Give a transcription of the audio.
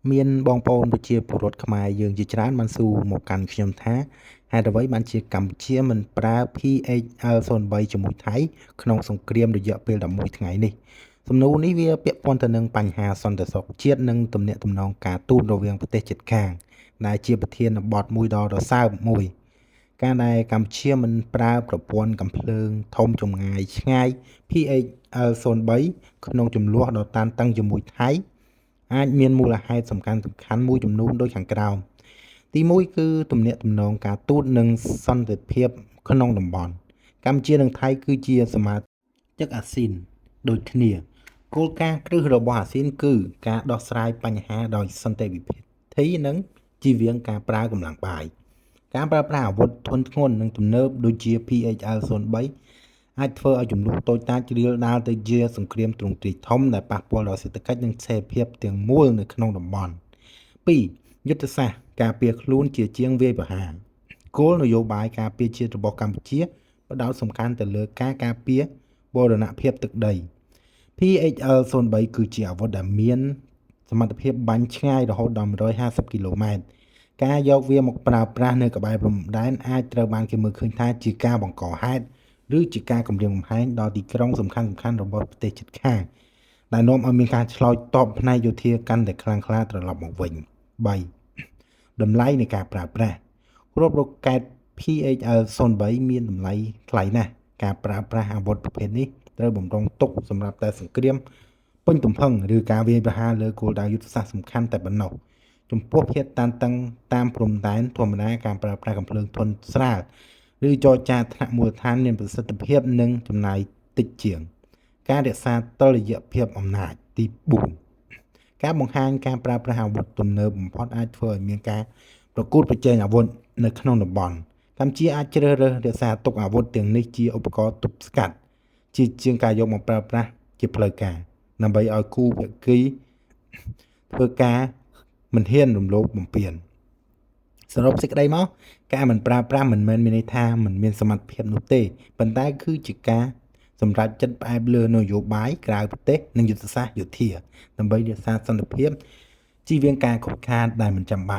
មានបងប្អូនប្រជាពលរដ្ឋខ្មែរយើងជាច្រើនបានសួរមកកាន់ខ្ញុំថាហេតុអ្វីបានជាកម្ពុជាមិនប្រើ PHL-03 ជាមួយថៃក្នុងសង្គ្រាមរយៈពេល11ថ្ងៃនេះសំណួរនេះវាពាក់ព័ន្ធទៅនឹងបញ្ហាសន្តិសុខជាតិនិងទំនាក់ទំនងការទូតរវាងប្រទេសជិតខាងដែលជាប្រធានបទមួយដ៏រសើបមួយការដែលកម្ពុជាមិនប្រើប្រព័ន្ធកាំភ្លើងធំចម្ងាយឆ្ងាយ PHL-03 ក្នុងចំនួនដ៏តានតឹងជាមួយថៃអាចមានមូលហេតុសំខាន់មួយចំនួនដូចខាងក្រោមទី1គឺទំនាក់ទំនងការទូតនិងសន្តិភាពក្នុងតំបន់កម្ពុជានិងថៃគឺជាសមាជិកអាស៊ានដូចគ្នាគោលការណ៍គ្រឹះរបស់អាស៊ានគឺការដោះស្រាយបញ្ហាដោយសន្តិវិធីនិងជៀសវាងការប្រើកម្លាំងបាយការប្រើប្រាស់អាវុធធុនធ្ងន់និងទំនើបដូចជា PHL-03 អាចធ្វើឲ្យចំនួនតូចតាចរាលដាលទៅជាសង្គ្រាមទ្រង់ទ្រាយធំដែលប៉ះពាល់ដល់សេដ្ឋកិច្ចនិងស្ថិរភាពទាំងមូលនៅក្នុងតំបន់2យុទ្ធសាស្ត្រការពារខ្លួនជាជាងវាយប្រហារគោលនយោបាយការពារជាតិរបស់កម្ពុជាផ្ដោតសំខាន់ទៅលើការការពារបូរណភាពទឹកដី PHL-03 គឺជាអាវុធដែលមានសមត្ថភាពបាញ់ឆ្ងាយរហូតដល់150គីឡូម៉ែត្រការយកវាមកប្រើប្រាស់នៅក្បែរព្រំដែនអាចត្រូវបានគេមើលឃើញថាជាការបង្កហេតុឬជាការគំរាមកំហែងដល់ទីក្រុងសំខាន់ៗរបស់ប្រទេសជិតខាងដែលនាំឲ្យមានការឆ្លើយតបផ្នែកយោធាកាន់តែខ្លាំងក្លាត្រឡប់មកវិញ3តម្លៃនៃការប្រើប្រាស់គ្រប់រ៉ុកែត PHL-03 មានតម្លៃថ្លៃណាស់ការប្រើប្រាស់អាវុធប្រភេទនេះត្រូវបំរុងទុកសម្រាប់តែសង្គ្រាមពេញទំហឹងឬការវាយប្រហារលើគោលដៅយុទ្ធសាស្ត្រសំខាន់តែប៉ុណ្ណោះចំពោះភាពតានតឹងតាមព្រំដែនធម្មតាការប្រើប្រាស់កាំភ្លើងធន់ស្រាលឬចរចាថ្នាក់មូលដ្ឋានមានប្រសិទ្ធភាពនិងចំណាយតិចជាងការរក្សាតុល្យភាពអំណាចទី4ការបង្ហាញការប្រើប្រាស់អាវុធទំនើបបំផុតអាចធ្វើឲ្យមានការប្រកួតប្រជែងអាវុធនៅក្នុងតំបន់កម្ពុជាអាចជ្រើសរើសរក្សាទុកអាវុធទាំងនេះជាឧបករណ៍ទប់ស្កាត់ជាងការយកមកប្រើប្រាស់ជាផ្លូវការដើម្បីឲ្យគូភាគីធ្វើការមិនហ៊ានរំលោភបំពានសរុបសេចក្តីមកការមិនប្រើប្រាស់មិនមែនមានន័យថាមិនមានសមត្ថភាពនោះទេប៉ុន្តែគឺជាការសម្រាប់ចិត្តផ្អែកលើនយោបាយក្រៅប្រទេសនិងយុទ្ធសាស្ត្រយោធាដើម្បីរក្សាសន្តិភាពជៀសវាងការខូចខាតដែលមិនចាំបាច់